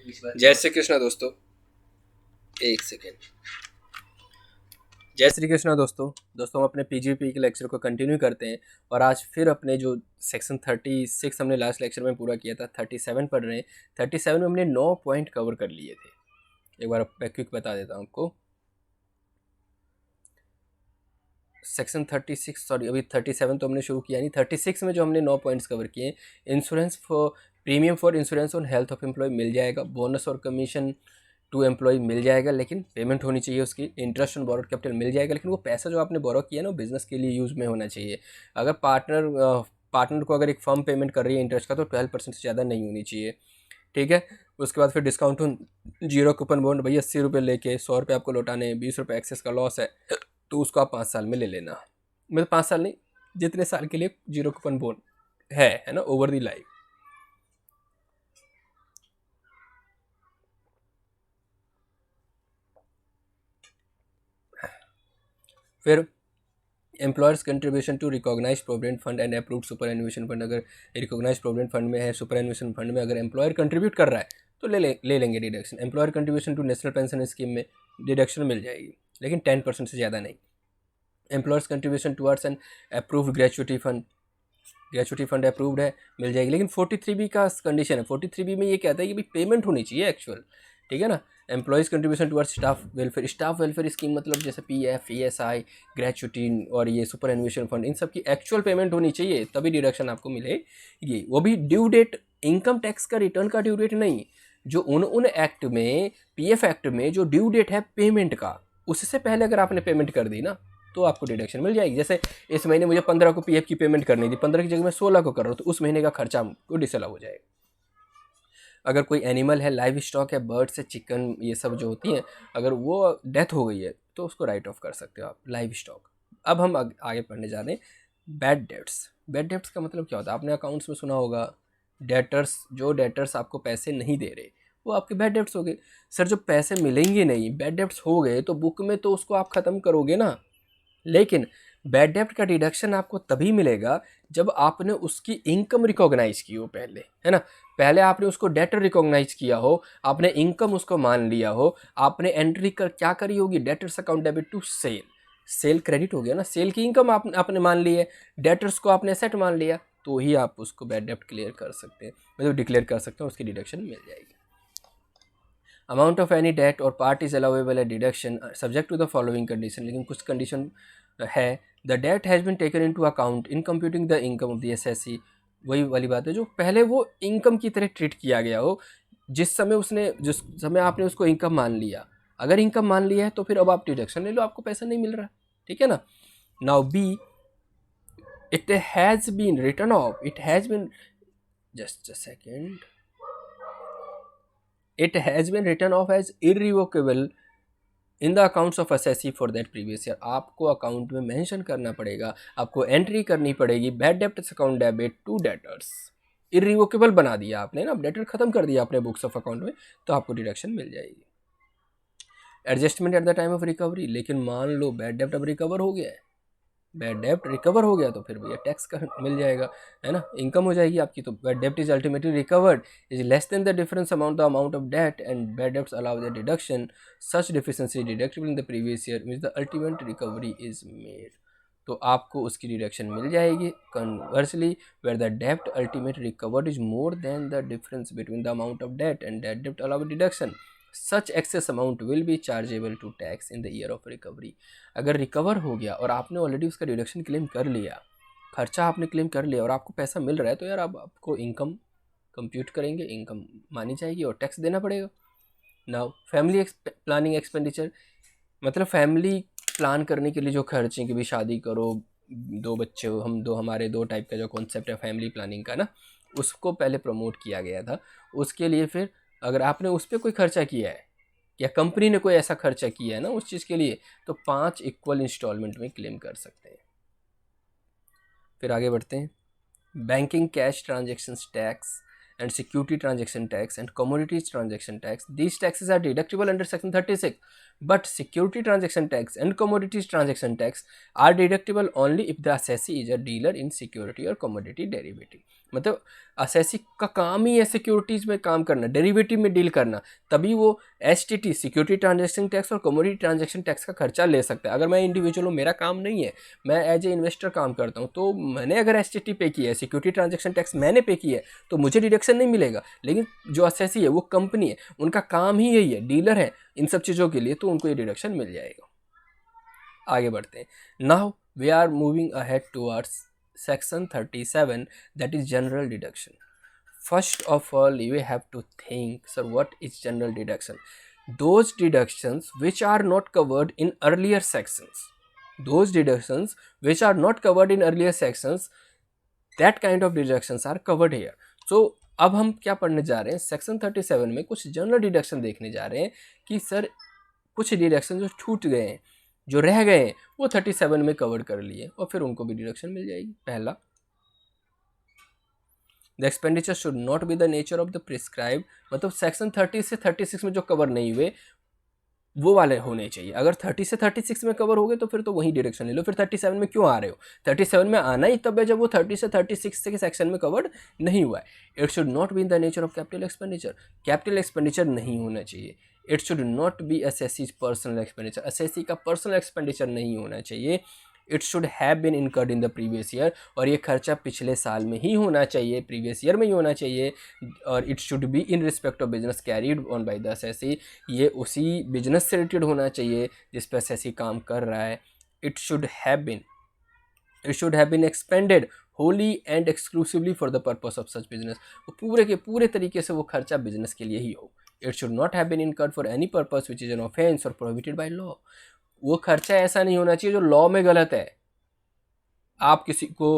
जय श्री कृष्णा दोस्तों। एक सेकेंड। जय श्री कृष्णा दोस्तों हम अपने पीजीपी के लेक्चर को कंटिन्यू करते हैं और आज फिर अपने जो सेक्शन 36 हमने लास्ट लेक्चर में पूरा किया था, 37 पढ़ रहे हैं। 37 में हमने 9 पॉइंट कवर कर लिए थे। एक बार क्विक बता देता हूँ आपको। सेक्शन 36 सॉरी अभी 37 तो हमने शुरू किया नहीं। 36 में जो हमने 9 पॉइंट्स कवर किए, insurance for premium for insurance on health of employ मिल जाएगा, बोनस और कमीशन टू एम्प्लॉय मिल जाएगा लेकिन पेमेंट होनी चाहिए उसकी, इंटरेस्ट ऑन बोरोड कैपिटल मिल जाएगा लेकिन वो पैसा जो आपने बोरो किया ना वो बिजनेस के लिए यूज़ में होना चाहिए। अगर पार्टनर को अगर एक फर्म पेमेंट कर रही है इंटरेस्ट का तो 12% से ज़्यादा नहीं होनी चाहिए। ठीक है। उसके बाद फिर discount on zero coupon bond, भैया 80 रुपये लेके 100 रुपये आपको लौटाने हैं, 20 रुपये एक्सेस का लॉस है तो उसको आप 5 साल में ले लेना। मतलब 5 साल नहीं, जितने साल के लिए जीरो कूपन बॉन्ड है ना, ओवर दी लाइफ। फिर employers contribution to recognise provident fund and approved superannuation fund, अगर रिकॉग्नाइज प्रोविडेंट फंड में है, सुपर एन्यूएशन फंड में अगर एम्प्लॉयर कंट्रीब्यूट कर रहा है तो ले लेंगे deduction. Employer contribution to national pension scheme में डिडक्शन मिल जाएगी लेकिन 10% से ज़्यादा नहीं। Employers contribution towards an approved gratuity fund approved है, मिल जाएगी लेकिन 43B का कंडीशन है। 43B में ये कहता है कि भाई पेमेंट होनी चाहिए एक्चुअल। ठीक है ना। Employees contribution towards staff welfare scheme, मतलब जैसे PF, ESI, ग्रेचुटी और ये सुपर एन्यूएशन फंड, इन सब की एक्चुअल पेमेंट होनी चाहिए तभी डिडक्शन आपको मिलेगी। वो भी ड्यू डेट, इनकम टैक्स का रिटर्न का ड्यू डेट नहीं, जो उन एक्ट में, PF एक्ट में जो ड्यू डेट है पेमेंट का, उससे पहले अगर आपने पेमेंट कर दी ना तो आपको डिडक्शन मिल जाएगी। जैसे इस महीने मुझे 15 को PF की पेमेंट करनी थी, 15 की जगह मैं 16 को कर रहा हूँ तो उस महीने का खर्चा हमको डिसअलाउ हो जाएगा। अगर कोई एनिमल है, लाइव स्टॉक है, बर्ड्स है, चिकन, ये सब जो होती हैं, अगर वो डेथ हो गई है तो उसको राइट ऑफ कर सकते हो आप, लाइव स्टॉक। अब हम आगे पढ़ने जा रहे हैं बैड डेट्स। बैड डेट्स का मतलब क्या होता है? आपने अकाउंट्स में सुना होगा, डेटर्स आपको पैसे नहीं दे रहे वो आपके बैड डेट्स हो गए। सर जो पैसे मिलेंगे नहीं, बैड डेट्स हो गए तो बुक में तो उसको आप ख़त्म करोगे ना, लेकिन बैड डेब्ट का डिडक्शन आपको तभी मिलेगा जब आपने उसकी इनकम रिकॉग्नाइज की हो पहले, है ना। पहले आपने उसको डेटर रिकॉग्नाइज किया हो, आपने इनकम उसको मान लिया हो, आपने एंट्री कर क्या करी होगी, debtors account debit to sale credit हो गया ना, सेल की इनकम आपने मान ली है, डेटर्स को आपने एसेट मान लिया, तो ही आप उसको बैड डेब्ट क्लियर कर सकते हैं, मतलब डिक्लेयर कर सकते हैं, उसकी डिडक्शन मिल जाएगी। Amount of any debt or part is allowable है deduction subject to the following condition, लेकिन कुछ कंडीशन है। The debt has been taken into account in computing the income of the SSC, वही वाली बात है जो पहले वो इनकम की तरह ट्रीट किया गया हो, जिस समय आपने उसको इनकम मान लिया। अगर इनकम मान लिया है तो फिर अब आप डिडक्शन ले लो, आपको पैसा नहीं मिल रहा। ठीक है ना। Now B, it has been written off, it has been, just a second, it has been written off as irrevocable in the accounts of SSC for that previous year. आपको अकाउंट में मेंशन करना पड़ेगा, आपको entry करनी पड़ेगी, bad debts account debit to debtors. Irrevocable बना दिया आपने ना, डेटर खत्म कर दिया अपने बुक्स ऑफ अकाउंट में, तो आपको डिडक्शन मिल जाएगी। Adjustment at the time of recovery, लेकिन मान लो बैड डेब्ट अब रिकवर हो गया है, बैड डेब्ट रिकवर हो गया तो फिर भैया टैक्स का मिल जाएगा, है ना, इनकम हो जाएगी आपकी। तो बैड डेब्ट is ultimately recovered is less than the difference amount the amount of date and bad debts allow the deduction such deficiency deductible in the previous year means the ultimate recovery is made, तो आपको उसकी deduction मिल जाएगी। Conversely where the डेब्ट ultimate recovered is more than the difference between the amount of date and that डेब्ट allow deduction such excess amount will be chargeable to tax in the year of recovery. अगर recover हो गया और आपने already उसका deduction claim कर लिया, खर्चा आपने क्लेम कर लिया और आपको पैसा मिल रहा है, तो यार अब आपको इनकम कंप्यूट करेंगे, इनकम मानी जाएगी और टैक्स देना पड़ेगा। नाउ फैमिली प्लानिंग एक्सपेंडिचर, मतलब फैमिली प्लान करने के लिए जो खर्चे कि भी शादी करो, 2 बच्चे हो, हमारे 2 टाइप का जो कॉन्सेप्ट है फैमिली प्लानिंग का ना, उसको पहले प्रमोट किया गया था। उसके लिए फिर अगर आपने उस पर कोई खर्चा किया है या कंपनी ने कोई ऐसा खर्चा किया है ना उस चीज़ के लिए, तो 5 इक्वल इंस्टॉलमेंट में क्लेम कर सकते हैं। फिर आगे बढ़ते हैं। Banking cash transaction tax and security transaction tax and commodities transaction tax, these taxes are deductible under section 36, but security transaction tax and commodities transaction tax are deductible only if the assessee is a dealer in security or commodity derivative। मतलब assessee का काम ही है securities में काम करना, derivative में deal करना, तभी वो एसटीटी सिक्योरिटी ट्रांजैक्शन टैक्स और कमोडिटी ट्रांजैक्शन टैक्स का खर्चा ले सकता है। अगर मैं इंडिविजुअल हूँ, मेरा काम नहीं है, मैं एज ए इन्वेस्टर काम करता हूँ, तो मैंने अगर एसटीटी पे किया है, सिक्योरिटी ट्रांजैक्शन टैक्स मैंने पे किया है, तो मुझे डिडक्शन नहीं मिलेगा। लेकिन जो असेसी है वो कंपनी है, उनका काम ही यही है, डीलर है इन सब चीज़ों के लिए, तो उनको ये डिडक्शन मिल जाएगा। आगे बढ़ते हैं। Now we are moving ahead towards section 37, that is general deduction. First of all, you have to think, sir, what is general deduction? Those deductions which are not covered in earlier sections, those deductions which are not covered in earlier sections, that kind of deductions are covered here. So अब हम क्या पढ़ने जा रहे हैं, section 37 में कुछ general deduction देखने जा रहे हैं कि सर कुछ डिडक्शन जो छूट गए हैं, जो रह गए हैं, वो 37 में कवर कर लिए और फिर उनको भी डिडक्शन मिल जाएगी। पहला, the expenditure should not be the nature of the prescribe, मतलब सेक्शन 30 से 36 में जो कवर नहीं हुए वो वाले होने चाहिए। अगर 30 से 36 में कवर हो गए तो फिर तो वही डिडक्शन ले लो, फिर 37 में क्यों आ रहे हो? 37 में आना ही तब है जब वो 30 से 36 के सेक्शन में कवर्ड नहीं हुआ है। It should not be in the nature of capital expenditure, capital expenditure नहीं होना चाहिए। It should not be assessee's personal expenditure, assessee का पर्सनल एक्सपेंडिचर नहीं होना चाहिए। It should have been incurred in the previous year, और ये खर्चा पिछले साल में ही होना चाहिए, प्रीवियस ईयर में ही होना चाहिए। और it should be in respect of business carried on by the assessee, ये उसी बिजनेस से रिलेटेड होना चाहिए जिस पर असेसी काम कर रहा है। It should have been expended wholly and exclusively for the purpose of such business, वो पूरे के पूरे तरीके से वो खर्चा बिजनेस के लिए ही हो। It should not have been incurred for any purpose which is an offence or prohibited by law, वो खर्चा ऐसा नहीं होना चाहिए जो लॉ में गलत है। आप किसी को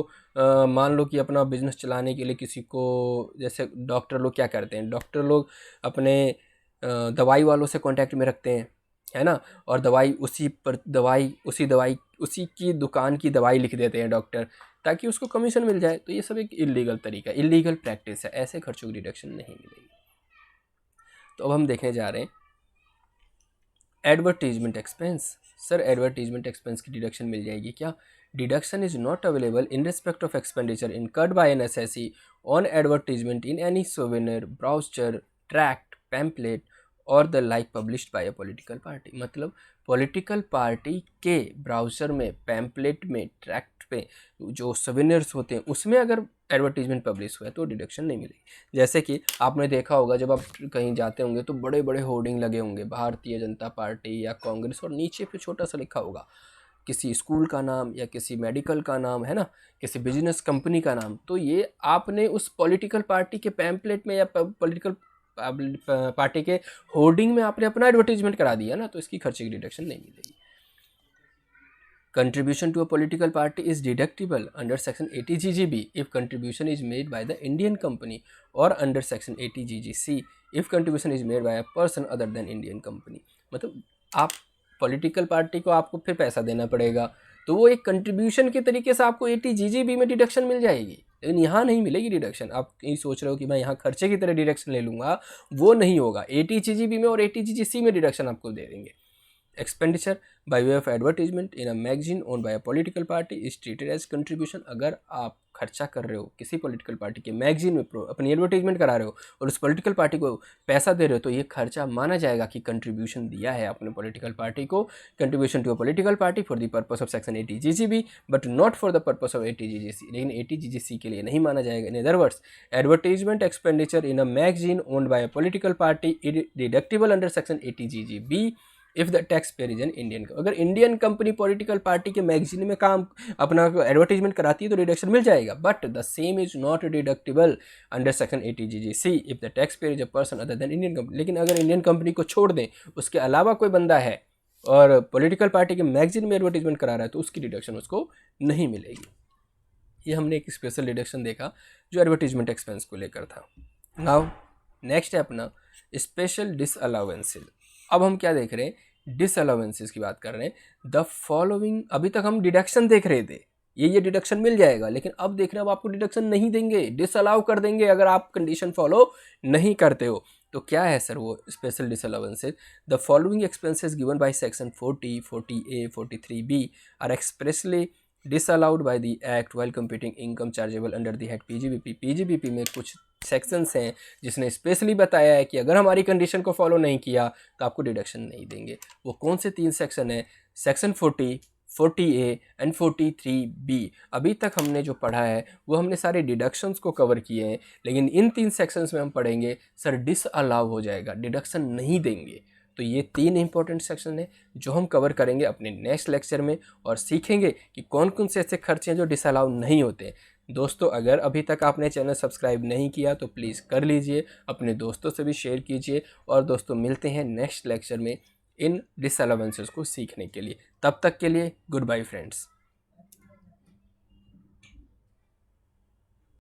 मान लो कि अपना बिजनेस चलाने के लिए किसी को, जैसे डॉक्टर लोग क्या करते हैं, डॉक्टर लोग अपने दवाई वालों से कांटेक्ट में रखते हैं, है ना, और उसी की दुकान की दवाई लिख देते हैं डॉक्टर, ताकि उसको कमीशन मिल जाए। तो ये सब एक इलीगल तरीका, इलीगल प्रैक्टिस है, ऐसे खर्चों की डिडक्शन नहीं मिलेगी। तो अब हम देखने जा रहे हैं advertisement expense. Sir advertisement expense की डिडक्शन मिल जाएगी क्या? Deduction is not available in respect of expenditure incurred by an assessee on advertisement in any souvenir, brochure, tract, pamphlet और the like published by a political party. मतलब political party के brochure में, pamphlet में, tract पे जो souvenirs होते हैं उसमें अगर एडवर्टीजमेंट पब्लिश हुआ है तो डिडक्शन नहीं मिलेगी। जैसे कि आपने देखा होगा जब आप कहीं जाते होंगे तो बड़े बड़े होर्डिंग लगे होंगे, भारतीय जनता पार्टी या कांग्रेस, और नीचे पे छोटा सा लिखा होगा किसी स्कूल का नाम या किसी मेडिकल का नाम, है ना, किसी बिजनेस कंपनी का नाम। तो ये आपने उस पॉलिटिकल पार्टी के पैम्पलेट में या पॉलिटिकल पार्टी के होर्डिंग में आपने अपना एडवर्टीजमेंट करा दिया ना, तो इसकी खर्चे की डिडक्शन नहीं मिलेगी। Contribution to a political party is deductible under section 80 GGB if contribution is made by the Indian company, or under section 80 GGC if contribution is made by a person other than Indian company। मतलब आप political party को आपको फिर पैसा देना पड़ेगा, तो वो एक कंट्रीब्यूशन के तरीके से आपको 80 GGB में डिडक्शन मिल जाएगी, लेकिन यहाँ नहीं मिलेगी डिडक्शन। आप कहीं सोच रहे हो कि मैं यहाँ खर्चे की तरह डिडक्शन ले लूँगा, वो नहीं होगा। 80 GGB में और 80 GGC में डिडक्शन आपको दे देंगे। Expenditure by way of advertisement in a magazine owned by a political party is treated as contribution. अगर आप खर्चा कर रहे हो किसी पॉलिटिकल पार्टी के मैगजीन में, अपनी एडवर्टीजमेंट करा रहे हो और उस पॉलिटिकल पार्टी को पैसा दे रहे हो, तो ये खर्चा माना जाएगा कि कंट्रीब्यूशन दिया है अपने पॉलिटिकल पार्टी को। Contribution to a political party for the purpose of section 80 GGB but not for the purpose of 80 GGC, लेकिन 80 GGC के लिए नहीं माना जाएगा। In other words, advertisement expenditure in a magazine owned by a political party is deductible under section 80 GGB if the tax payer is an Indian. अगर Indian company political party के magazine में काम अपना एडवर्टीजमेंट कराती है तो deduction मिल जाएगा, but the same is not deductible under section 80 GGC if the tax payer is a person other than Indian company. लेकिन अगर इंडियन कंपनी को छोड़ दें, उसके अलावा कोई बंदा है और पॉलिटिकल पार्टी के मैगजीन में एडवर्टीजमेंट करा रहा है, तो उसकी डिडक्शन उसको नहीं मिलेगी। ये हमने एक स्पेशल डिडक्शन देखा जो एडवर्टीजमेंट एक्सपेंस को लेकर था। नाउ नेक्स्ट है अपना स्पेशल डिसअलाउंसेस। अब हम क्या देख रहे हैं, डिसअलाउंसेस की बात कर रहे हैं। द फॉलोइंग, अभी तक हम डिडक्शन देख रहे थे, ये डिडक्शन मिल जाएगा, लेकिन अब देख रहे हैं अब आपको डिडक्शन नहीं देंगे, डिसअलाउ कर देंगे अगर आप कंडीशन फॉलो नहीं करते हो। तो क्या है सर वो special disallowances? The following expenses given by section 40, 40A, 43B are expressly disallowed by the act while computing income chargeable under the head PGBP. PGBP में कुछ सेक्शंस हैं जिसने स्पेशली बताया है कि अगर हमारी कंडीशन को फॉलो नहीं किया तो आपको डिडक्शन नहीं देंगे। वो कौन से 3 सेक्शन हैं? Section 40, 40A and 43B। अभी तक हमने जो पढ़ा है वो हमने सारे डिडक्शंस को कवर किए हैं, लेकिन इन 3 सेक्शंस में हम पढ़ेंगे सर डिसअलाउ हो जाएगा, डिडक्शन नहीं देंगे। तो ये 3 इंपॉर्टेंट सेक्शन है जो हम कवर करेंगे अपने नेक्स्ट लेक्चर में, और सीखेंगे कि कौन कौन से ऐसे खर्चे हैं जो डिसअलाउ नहीं होते। दोस्तों, अगर अभी तक आपने चैनल सब्सक्राइब नहीं किया तो प्लीज़ कर लीजिए, अपने दोस्तों से भी शेयर कीजिए। और दोस्तों, मिलते हैं नेक्स्ट लेक्चर में इन डिसअलाउंसेस को सीखने के लिए। तब तक के लिए गुड बाय फ्रेंड्स।